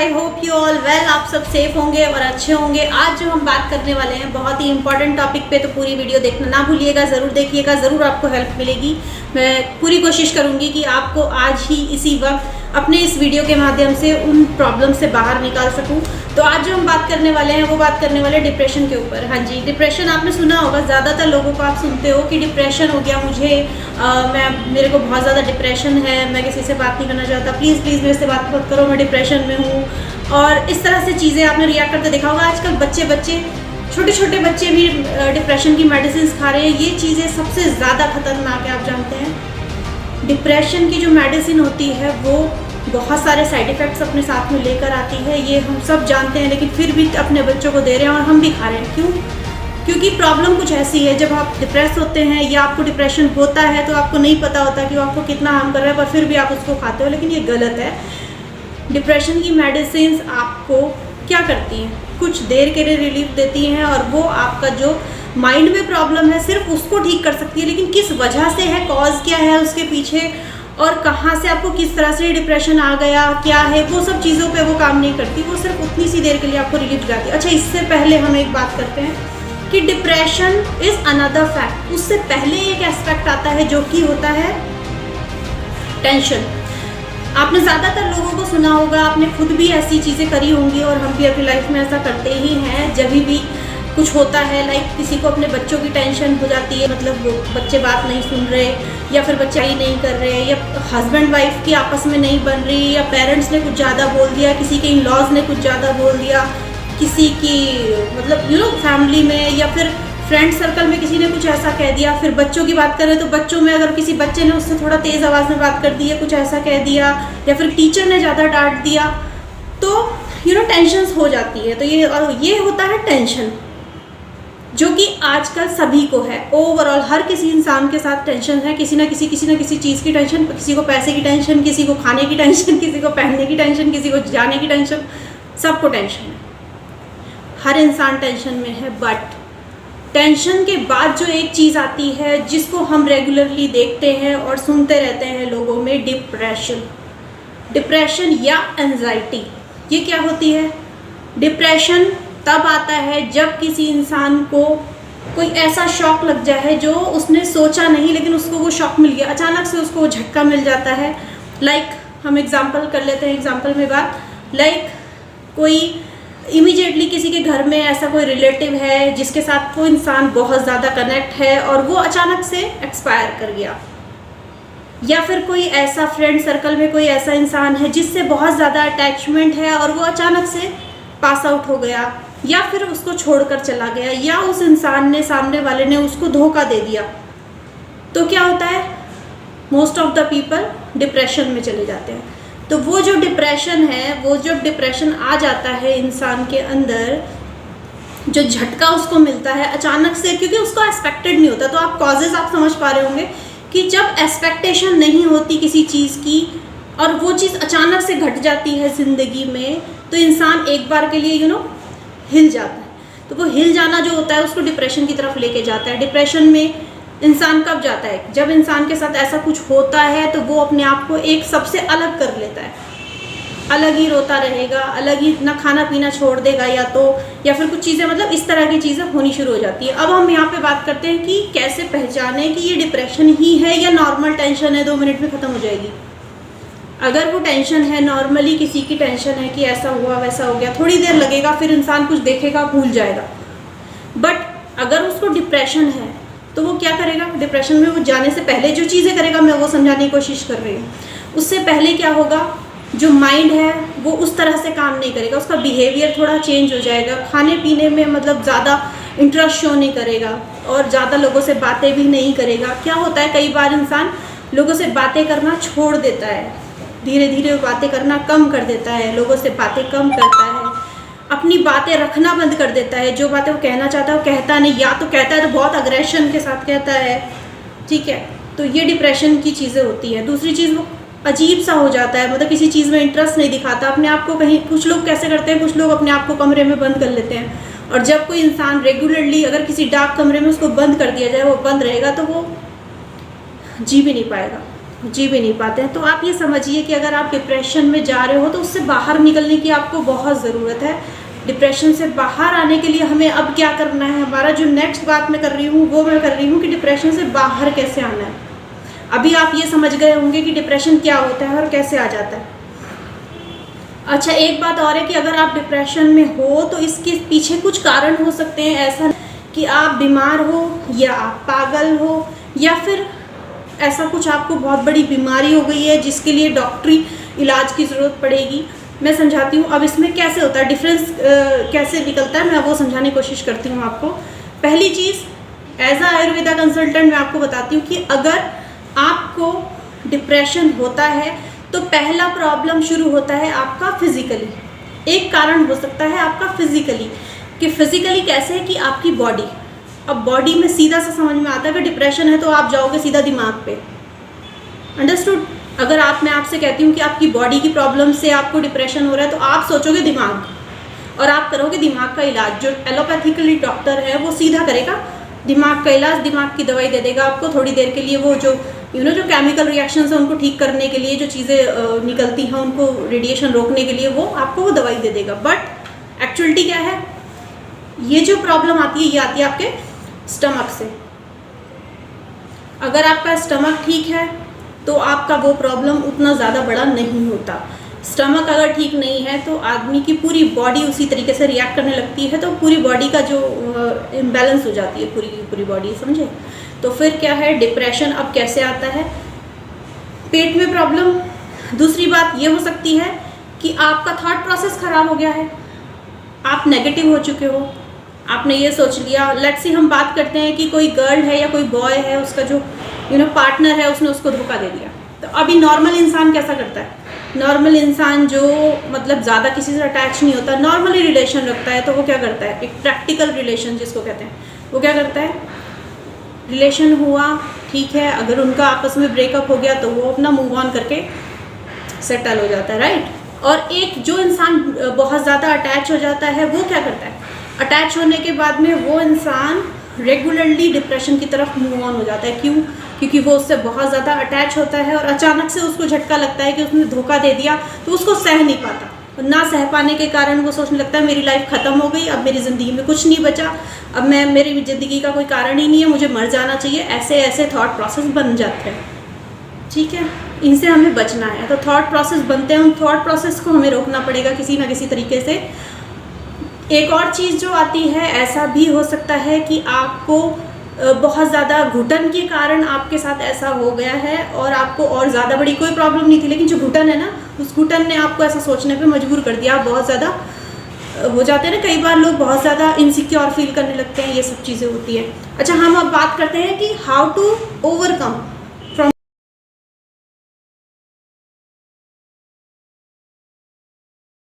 I hope you all well, आप सब safe होंगे और अच्छे होंगे। आज जो हम बात करने वाले हैं बहुत ही इंपॉर्टेंट टॉपिक पे, तो पूरी वीडियो देखना ना भूलिएगा, ज़रूर देखिएगा, ज़रूर आपको हेल्प मिलेगी। मैं पूरी कोशिश करूंगी कि आपको आज ही इसी वक्त अपने इस वीडियो के माध्यम से उन प्रॉब्लम से बाहर निकाल सकूं। तो आज जो हम बात करने वाले हैं वो बात करने वाले डिप्रेशन के ऊपर। हाँ जी, डिप्रेशन आपने सुना होगा, ज़्यादातर लोगों को आप सुनते हो कि डिप्रेशन हो गया मुझे, मेरे को बहुत ज़्यादा डिप्रेशन है, मैं किसी से बात नहीं करना चाहता, प्लीज़ प्लीज़ मेरे से बात मत करो, मैं डिप्रेशन में हूँ। और इस तरह से चीज़ें आपने रिएक्ट करते देखा होगा। आजकल बच्चे छोटे छोटे बच्चे भी डिप्रेशन की मेडिसिन खा रहे हैं। ये चीज़ें सबसे ज़्यादा खतरनाक है। आप जानते हैं डिप्रेशन की जो मेडिसिन होती है वो बहुत सारे साइड इफ़ेक्ट्स अपने साथ में लेकर आती है, ये हम सब जानते हैं, लेकिन फिर भी अपने बच्चों को दे रहे हैं और हम भी खा रहे हैं। क्यों? क्योंकि प्रॉब्लम कुछ ऐसी है, जब आप डिप्रेस होते हैं या आपको डिप्रेशन होता है तो आपको नहीं पता होता कि वो आपको कितना हार्म कर रहा है, पर फिर भी आप उसको खाते हो, लेकिन ये गलत है। डिप्रेशन की मेडिसिन आपको क्या करती हैं? कुछ देर के लिए रिलीफ देती हैं और वो आपका जो माइंड में प्रॉब्लम है सिर्फ उसको ठीक कर सकती है, लेकिन किस वजह से है, कॉज क्या है उसके पीछे और कहाँ से आपको किस तरह से डिप्रेशन आ गया, क्या है, वो सब चीज़ों पे वो काम नहीं करती। वो सिर्फ उतनी सी देर के लिए आपको रिलीफ जाती है। अच्छा, इससे पहले हम एक बात करते हैं कि डिप्रेशन इज़ अनदर फैक्ट। उससे पहले एक एस्पेक्ट आता है जो कि होता है टेंशन। आपने ज़्यादातर लोगों को सुना होगा, आपने खुद भी ऐसी चीज़ें करी होंगी और हम भी अपनी लाइफ में ऐसा करते ही हैं। जब भी कुछ होता है, लाइक किसी को अपने बच्चों की टेंशन हो जाती है, मतलब बच्चे बात नहीं सुन रहे या फिर बच्चे ही नहीं कर रहे, या हस्बैंड वाइफ की आपस में नहीं बन रही, या पेरेंट्स ने कुछ ज़्यादा बोल दिया, किसी के इन लॉज ने कुछ ज़्यादा बोल दिया, किसी की मतलब फैमिली में या फिर फ्रेंड सर्कल में किसी ने कुछ ऐसा कह दिया। फिर बच्चों की बात करें तो बच्चों में अगर किसी बच्चे ने उससे थोड़ा तेज़ आवाज़ में बात कर दी है, कुछ ऐसा कह दिया, या फिर टीचर ने ज़्यादा डांट दिया, तो टेंशन्स हो जाती है। तो ये होता है टेंशन, जो कि आजकल सभी को है। ओवरऑल हर किसी इंसान के साथ टेंशन है, किसी ना किसी चीज़ की टेंशन, किसी को पैसे की टेंशन, किसी को खाने की टेंशन, किसी को पहनने की टेंशन, किसी को जाने की टेंशन, सबको टेंशन है। हर इंसान टेंशन में है। बट टेंशन के बाद जो एक चीज़ आती है जिसको हम रेगुलरली देखते हैं और सुनते रहते हैं लोगों में, डिप्रेशन या एंजाइटी। ये क्या होती है? डिप्रेशन तब आता है जब किसी इंसान को कोई ऐसा शॉक लग जाए जो उसने सोचा नहीं, लेकिन उसको वो शॉक मिल गया, अचानक से उसको वो झटका मिल जाता है। लाइक हम एग्जांपल कर लेते हैं, एग्जांपल में बात, लाइक कोई इमीडिएटली किसी के घर में ऐसा कोई रिलेटिव है जिसके साथ वो इंसान बहुत ज़्यादा कनेक्ट है और वो अचानक से एक्सपायर कर गया, या फिर कोई ऐसा फ्रेंड सर्कल में कोई ऐसा इंसान है जिससे बहुत ज़्यादा अटैचमेंट है और वो अचानक से पास आउट हो गया, या फिर उसको छोड़कर चला गया, या उस इंसान ने, सामने वाले ने उसको धोखा दे दिया। तो क्या होता है? Most of the people depression में चले जाते हैं। तो वो जो डिप्रेशन है, वो जब डिप्रेशन आ जाता है इंसान के अंदर, जो झटका उसको मिलता है अचानक से, क्योंकि उसको एक्सपेक्टेड नहीं होता। तो आप कॉजेज आप समझ पा रहे होंगे कि जब एक्सपेक्टेशन नहीं होती किसी चीज़ की और वो चीज़ अचानक से घट जाती है ज़िंदगी में, तो इंसान एक बार के लिए हिल जाता है। तो वो हिल जाना जो होता है उसको डिप्रेशन की तरफ लेके जाता है। डिप्रेशन में इंसान कब जाता है? जब इंसान के साथ ऐसा कुछ होता है तो वो अपने आप को एक सबसे अलग कर लेता है, अलग ही रोता रहेगा, अलग ही ना खाना पीना छोड़ देगा, या फिर कुछ चीज़ें, मतलब इस तरह की चीज़ें होनी शुरू हो जाती है। अब हम यहाँ पे बात करते हैं कि कैसे पहचाने कि ये डिप्रेशन ही है या नॉर्मल टेंशन है, 2 मिनट में ख़त्म हो जाएगी। अगर वो टेंशन है, नॉर्मली किसी की टेंशन है कि ऐसा हुआ वैसा हो गया, थोड़ी देर लगेगा, फिर इंसान कुछ देखेगा भूल जाएगा। बट अगर उसको डिप्रेशन है तो वो क्या करेगा? डिप्रेशन में वो जाने से पहले जो चीज़ें करेगा, मैं वो समझाने की कोशिश कर रही हूँ। उससे पहले क्या होगा, जो माइंड है वो उस तरह से काम नहीं करेगा, उसका बिहेवियर थोड़ा चेंज हो जाएगा, खाने पीने में मतलब ज़्यादा इंटरेस्ट शो नहीं करेगा और ज़्यादा लोगों से बातें भी नहीं करेगा। क्या होता है, कई बार इंसान लोगों से बातें करना छोड़ देता है, धीरे धीरे बातें करना कम कर देता है, लोगों से बातें कम करता है, अपनी बातें रखना बंद कर देता है, जो बातें वो कहना चाहता है वो कहता नहीं, या तो कहता है तो बहुत अग्रेशन के साथ कहता है। ठीक है, तो ये डिप्रेशन की चीज़ें होती हैं। दूसरी चीज़, वो अजीब सा हो जाता है, मतलब किसी चीज़ में इंटरेस्ट नहीं दिखाता, अपने आप को कहीं, कुछ लोग कैसे करते हैं, कुछ लोग अपने आप को कमरे में बंद कर लेते हैं, और जब कोई इंसान रेगुलरली अगर किसी डार्क कमरे में उसको बंद कर दिया जाए, वो बंद रहेगा तो वो जी भी नहीं पाएगा। जी भी नहीं पाते हैं। तो आप ये समझिए कि अगर आप डिप्रेशन में जा रहे हो तो उससे बाहर निकलने की आपको बहुत ज़रूरत है। डिप्रेशन से बाहर आने के लिए हमें अब क्या करना है, हमारा जो नेक्स्ट बात मैं कर रही हूँ वो मैं कर रही हूँ कि डिप्रेशन से बाहर कैसे आना है। अभी आप ये समझ गए होंगे कि डिप्रेशन क्या होता है और कैसे आ जाता है। अच्छा, एक बात और है कि अगर आप डिप्रेशन में हो तो इसके पीछे कुछ कारण हो सकते हैं। ऐसा कि आप बीमार हो या आप पागल हो या फिर ऐसा कुछ आपको बहुत बड़ी बीमारी हो गई है जिसके लिए डॉक्टरी इलाज की ज़रूरत पड़ेगी। मैं समझाती हूँ अब इसमें कैसे होता है, डिफरेंस कैसे निकलता है, मैं वो समझाने की कोशिश करती हूँ आपको। पहली चीज़, एज अ आयुर्वेदा कंसल्टेंट मैं आपको बताती हूँ कि अगर आपको डिप्रेशन होता है तो पहला प्रॉब्लम शुरू होता है आपका फिजिकली। एक कारण हो सकता है आपका फिजिकली, कि फिजिकली कैसे है कि आपकी बॉडी। अब बॉडी में सीधा सा समझ में आता है कि डिप्रेशन है तो आप जाओगे सीधा दिमाग पे, अंडरस्टूड। अगर मैं आपसे कहती हूँ कि आपकी बॉडी की प्रॉब्लम से आपको डिप्रेशन हो रहा है तो आप सोचोगे दिमाग और आप करोगे दिमाग का इलाज। जो एलोपैथिकली डॉक्टर है वो सीधा करेगा दिमाग का इलाज, दिमाग की दवाई दे देगा आपको थोड़ी देर के लिए। वो जो जो केमिकल रिएक्शंस है उनको ठीक करने के लिए, जो चीज़ें निकलती हैं उनको रेडिएशन रोकने के लिए वो आपको वो दवाई दे देगा। बट एक्चुअलिटी क्या है, ये जो प्रॉब्लम आती है ये आती है आपके स्टमक से। अगर आपका स्टमक ठीक है तो आपका वो प्रॉब्लम उतना ज़्यादा बड़ा नहीं होता। स्टमक अगर ठीक नहीं है तो आदमी की पूरी बॉडी उसी तरीके से रिएक्ट करने लगती है, तो पूरी बॉडी का जो इम्बैलेंस हो जाती है पूरी बॉडी, समझे। तो फिर क्या है, डिप्रेशन अब कैसे आता है, पेट में प्रॉब्लम। दूसरी बात ये हो सकती है कि आपका थॉट प्रोसेस ख़राब हो गया है, आप नेगेटिव हो चुके हो। आपने ये सोच लिया, लेट्स सी हम बात करते हैं कि कोई गर्ल है या कोई बॉय है, उसका जो पार्टनर है उसने उसको धोखा दे दिया। तो अभी नॉर्मल इंसान कैसा करता है, नॉर्मल इंसान जो मतलब ज़्यादा किसी से अटैच नहीं होता, नॉर्मली रिलेशन रखता है, तो वो क्या करता है, एक प्रैक्टिकल रिलेशन जिसको कहते हैं, वो क्या करता है, रिलेशन हुआ ठीक है, अगर उनका आपस में ब्रेकअप हो गया तो वो अपना मूव ऑन करके सेटल हो जाता है, राइट। और एक जो इंसान बहुत ज़्यादा अटैच हो जाता है वो क्या करता है, अटैच होने के बाद में वो इंसान रेगुलरली डिप्रेशन की तरफ मूव ऑन हो जाता है। क्यों? क्योंकि वो उससे बहुत ज़्यादा अटैच होता है और अचानक से उसको झटका लगता है कि उसने धोखा दे दिया, तो उसको सह नहीं पाता। और ना सह पाने के कारण वो सोचने लगता है मेरी लाइफ ख़त्म हो गई, अब मेरी ज़िंदगी में कुछ नहीं बचा, अब मेरी ज़िंदगी का कोई कारण ही नहीं है, मुझे मर जाना चाहिए। ऐसे ऐसे थॉट प्रोसेस बन जाते हैं, ठीक है। इनसे हमें बचना है। तो थॉट प्रोसेस बनते हैं, उन थॉट प्रोसेस को हमें रोकना पड़ेगा किसी ना किसी तरीके से। एक और चीज़ जो आती है, ऐसा भी हो सकता है कि आपको बहुत ज़्यादा घुटन के कारण आपके साथ ऐसा हो गया है और आपको और ज़्यादा बड़ी कोई प्रॉब्लम नहीं थी, लेकिन जो घुटन है ना, उस घुटन ने आपको ऐसा सोचने पे मजबूर कर दिया। आप बहुत ज़्यादा हो जाते हैं ना, कई बार लोग बहुत ज़्यादा इनसिक्योर फील करने लगते हैं, ये सब चीज़ें होती हैं। अच्छा, हम अब बात करते हैं कि हाउ टू ओवरकम